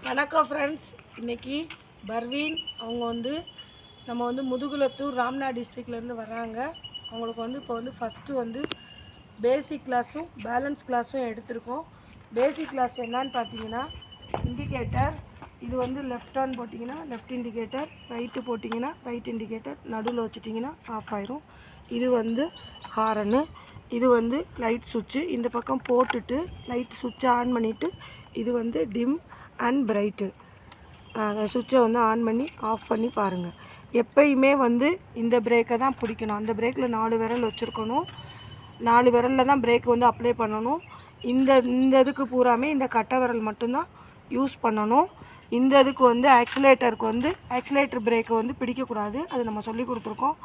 வணக்கம் ஃப்ரெண்ட்ஸ். இன்றைக்கி பர்வீன் அவங்க நம்ம முதுகுலத்தூர் ராம்நாத் டிஸ்ட்ரிக்ட்லேருந்து வராங்க. அவங்களுக்கு இப்போ ஃபஸ்ட்டு பேசிக் கிளாஸும் பேலன்ஸ் கிளாஸும் எடுத்திருக்கோம். பேசிக் கிளாஸ் என்னன்னு பார்த்தீங்கன்னா, இண்டிகேட்டர் இது லெஃப்ட் ஹேண்ட் போட்டிங்கன்னா லெஃப்ட் இண்டிகேட்டர், ரைட்டு போட்டிங்கன்னா ரைட் இண்டிகேட்டர், நடுவில் வச்சுட்டிங்கன்னா ஆஃப் ஆயிரும். இது ஹாரனு, இது லைட் சுவிட்சு. இந்த பக்கம் போட்டுட்டு லைட் சுவிட்சை ஆன் பண்ணிவிட்டு இது டிம் அண்ட் பிரைட்டு சுவிட்சை ஆன் பண்ணி ஆஃப் பண்ணி பாருங்கள். எப்பயுமே இந்த பிரேக்கை தான் பிடிக்கணும். அந்த பிரேக்கில் 4 விரல் வச்சுருக்கணும். 4 விரலில் தான் பிரேக் அப்ளை பண்ணணும். இந்த இதுக்கு பூராமே இந்த கட்டை விரல் மட்டும்தான் யூஸ் பண்ணணும். இந்த இதுக்கு ஆக்சிலேட்டருக்கு ஆக்சிலேட்டர் பிரேக்கை பிடிக்கக்கூடாது. அது நம்ம சொல்லி கொடுத்துருக்கோம்.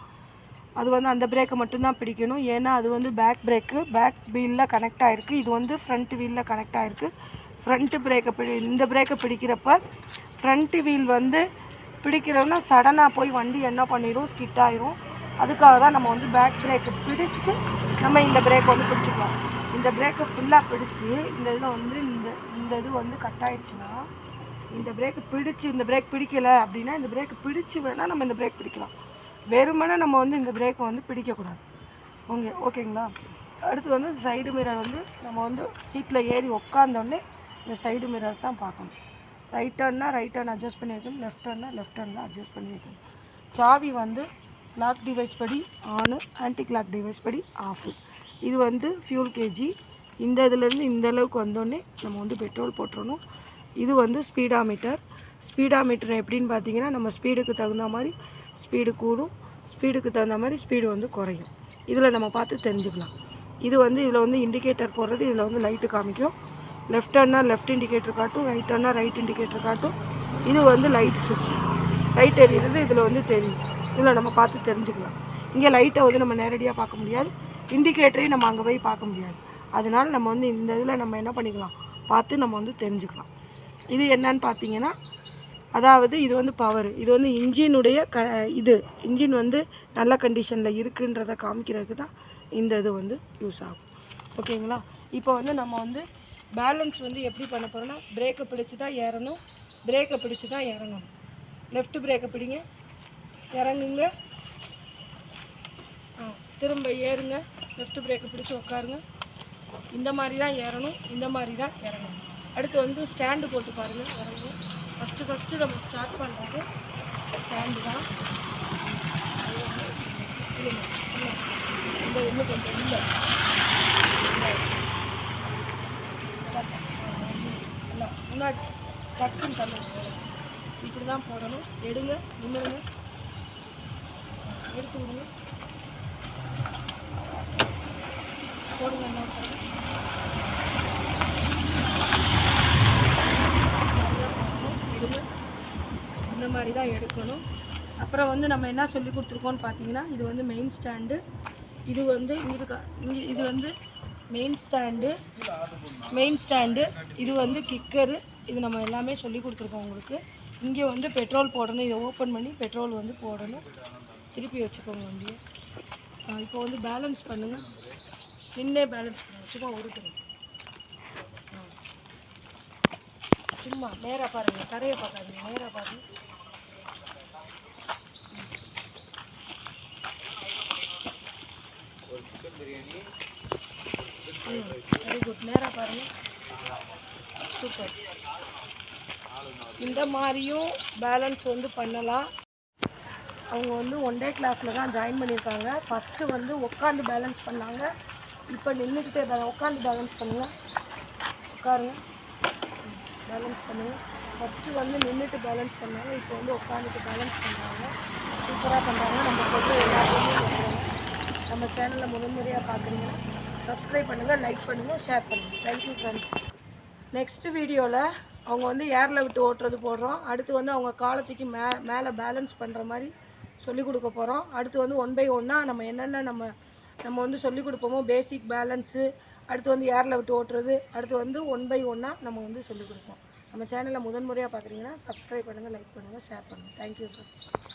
அது அந்த பிரேக்கை மட்டும்தான் பிடிக்கணும். ஏன்னா அது பேக் பிரேக்கு, பேக் வீலில் கனெக்ட் ஆகிருக்கு. இது ஃப்ரண்ட் வீலில் கனெக்ட் ஆகிருக்கு. ஃப்ரண்ட்டு பிரேக்கை இந்த பிரேக்கை பிடிக்கிறப்ப ஃப்ரண்ட்டு வீல் பிடிக்கிறோன்னா சடனாக போய் வண்டி என்ன பண்ணிடும், ஸ்கிட் ஆகிரும். அதுக்காக தான் நம்ம பேக் பிரேக்கை பிடிச்சி நம்ம இந்த பிரேக்கை பிடிச்சிக்கலாம். இந்த பிரேக்கை ஃபுல்லாக பிடிச்சி இந்த இதில் இந்த இது கட் ஆகிடுச்சுன்னா இந்த பிரேக்கை பிடிச்சி, இந்த பிரேக் பிடிக்கலை அப்படின்னா இந்த பிரேக்கை பிடிச்சி வேணால் நம்ம இந்த பிரேக் பிடிக்கலாம். வெறுமனே நம்ம இந்த பிரேக்கை பிடிக்கக்கூடாது. ஓகேங்களா? அடுத்து சைடு மிரர் நம்ம சீட்டில் ஏறி உக்காந்தோடனே இந்த சைடு மிரர் தான் பார்க்கணும். ரைட் ஹேண்ட் அட்ஜஸ்ட் பண்ணி வைக்கணும், லெஃப்ட் ஹேண்டில் அட்ஜஸ்ட் பண்ணி வைக்கணும். சாவி லாக் டிவைஸ் படி ஆனு, ஆன்டி கிளாக் டிவைஸ் படி ஆஃபு. இது ஃபியூல் கேஜி. இந்த இதுலேருந்து இந்த அளவுக்கு வந்தோடனே நம்ம பெட்ரோல் போட்டுறணும். இது ஸ்பீடாமீட்டர். ஸ்பீடாமீட்டர் எப்படின்னு பார்த்தீங்கன்னா, நம்ம ஸ்பீடுக்கு தகுந்த மாதிரி ஸ்பீடு கூடும், ஸ்பீடுக்கு தகுந்த மாதிரி ஸ்பீடு குறையும். இதில் நம்ம பார்த்து தெரிஞ்சுக்கலாம். இதில் இண்டிகேட்டர் போடுறது, இதில் லைட்டு காமிக்கும். லெஃப்ட் ஹேண்ட்னா லெஃப்ட் இண்டிகேட்டர் காட்டும், ரைட் ஹேண்ட்னா ரைட் இண்டிகேட்டர் காட்டும். இது லைட் சுவிட்ச். லைட் எரியுறது இதில் தெரியும். இதில் நம்ம பார்த்து தெரிஞ்சுக்கலாம். இங்கே லைட்டை நம்ம நேரடியாக பார்க்க முடியாது, இண்டிகேட்டரையும் நம்ம அங்கே போய் பார்க்க முடியாது. அதனால் நம்ம இந்த இதில் நம்ம என்ன பண்ணிக்கலாம், பார்த்து நம்ம தெரிஞ்சுக்கலாம். இது என்னன்னு பார்த்தீங்கன்னா, அதாவது இது பவர். இது இன்ஜினுடைய இன்ஜின் நல்ல கண்டிஷனில் இருக்குன்றதை காமிக்கிறதுக்கு தான் இந்த இது யூஸ் ஆகும். ஓகேங்களா? இப்போ நம்ம பேலன்ஸ் எப்படி பண்ண போகிறோன்னா, பிரேக்கை பிடிச்சி தான் ஏறணும், பிரேக்கை பிடிச்சி தான் இறங்கணும். லெஃப்ட் பிரேக்கை பிடிங்க, இறங்குங்க, திரும்ப ஏறுங்க, லெஃப்ட் பிரேக்கை பிடிச்சி உட்காருங்க. இந்த மாதிரி தான் ஏறணும், இந்த மாதிரி தான் இறங்கணும். அடுத்து ஸ்டாண்டு போட்டு பாருங்கள், இறங்குங்க. ஃபஸ்ட்டு நம்ம ஸ்டார்ட் பண்ணுறது ஸ்டாண்டு தான். இந்த இன்னும் கொஞ்சம் இல்லை, முன்னாடி டக்குன்னு தள்ளணும். இப்படி தான் போடணும். எடுங்க, நின்றுங்க, எடுத்து விடுங்க, போடுங்க. என்ன எடுங்க, இந்த மாதிரி தான் எடுக்கணும். அப்புறம் நம்ம என்ன சொல்லி கொடுத்துருக்கோன்னு பார்த்தீங்கன்னா, இது மெயின் ஸ்டாண்டு. இது இது மெயின் ஸ்டாண்டு. இது கிக்கரு. இது நம்ம எல்லாமே சொல்லி கொடுத்துருக்கோம் உங்களுக்கு. இங்கே பெட்ரோல் போடணும். இதை ஓப்பன் பண்ணி பெட்ரோல் போடணும். திருப்பி வச்சுக்கோங்க வண்டியை. இப்போ பேலன்ஸ் பண்ணுங்கள். நின்னே பேலன்ஸ் பண்ணுங்க. சும்மா உருட்டுங்க. சும்மா நேராக பாருங்கள், கரையை பார்க்காதீங்க, நேராக பாருங்கள். Very good. நேராக பாருங்கள். சூப்பர். இந்த மாதிரியும் பேலன்ஸ் பண்ணலாம். அவங்க 1 டே கிளாஸில் தான் ஜாயின் பண்ணியிருக்காங்க. ஃபஸ்ட்டு உட்காந்து பேலன்ஸ் பண்ணாங்க. இப்போ நின்றுக்கிட்டே உட்காந்து பேலன்ஸ் பண்ணுங்கள். உட்காருங்க, பேலன்ஸ் பண்ணுங்கள். ஃபஸ்ட்டு நின்றுட்டு பேலன்ஸ் பண்ணாங்க. இப்போ உட்காந்துட்டு பேலன்ஸ் பண்ணுறாங்க. சூப்பராக பண்ணுறாங்க. நம்ம சொல்கிற எல்லாத்தையுமே நம்ம சேனலில் முதன்முறையாக பார்க்குறீங்கன்னா சப்ஸ்கிரைப் பண்ணுங்கள், லைக் பண்ணுங்கள், ஷேர் பண்ணுங்கள். Thank you friends. நெக்ஸ்ட்டு வீடியோவில் அவங்க ஏரில் விட்டு ஓட்டுறது போடுறோம். அடுத்து அவங்க காலத்துக்கு மேலே பேலன்ஸ் பண்ணுற மாதிரி சொல்லிக் கொடுக்க போகிறோம். அடுத்து 1 பை 1 நம்ம என்னென்ன நம்ம சொல்லிக் கொடுப்போமோ, பேசிக் பேலன்ஸு, அடுத்து ஏரில் விட்டு ஓட்டுறது, அடுத்து 1 பை 1 நம்ம சொல்லிக் கொடுப்போம். நம்ம சேனலில் முதன்முறையாக பார்க்குறீங்கன்னா சப்ஸ்கிரைப் பண்ணுங்கள், லைக் பண்ணுங்கள், ஷேர் பண்ணுங்கள். Thank you friends.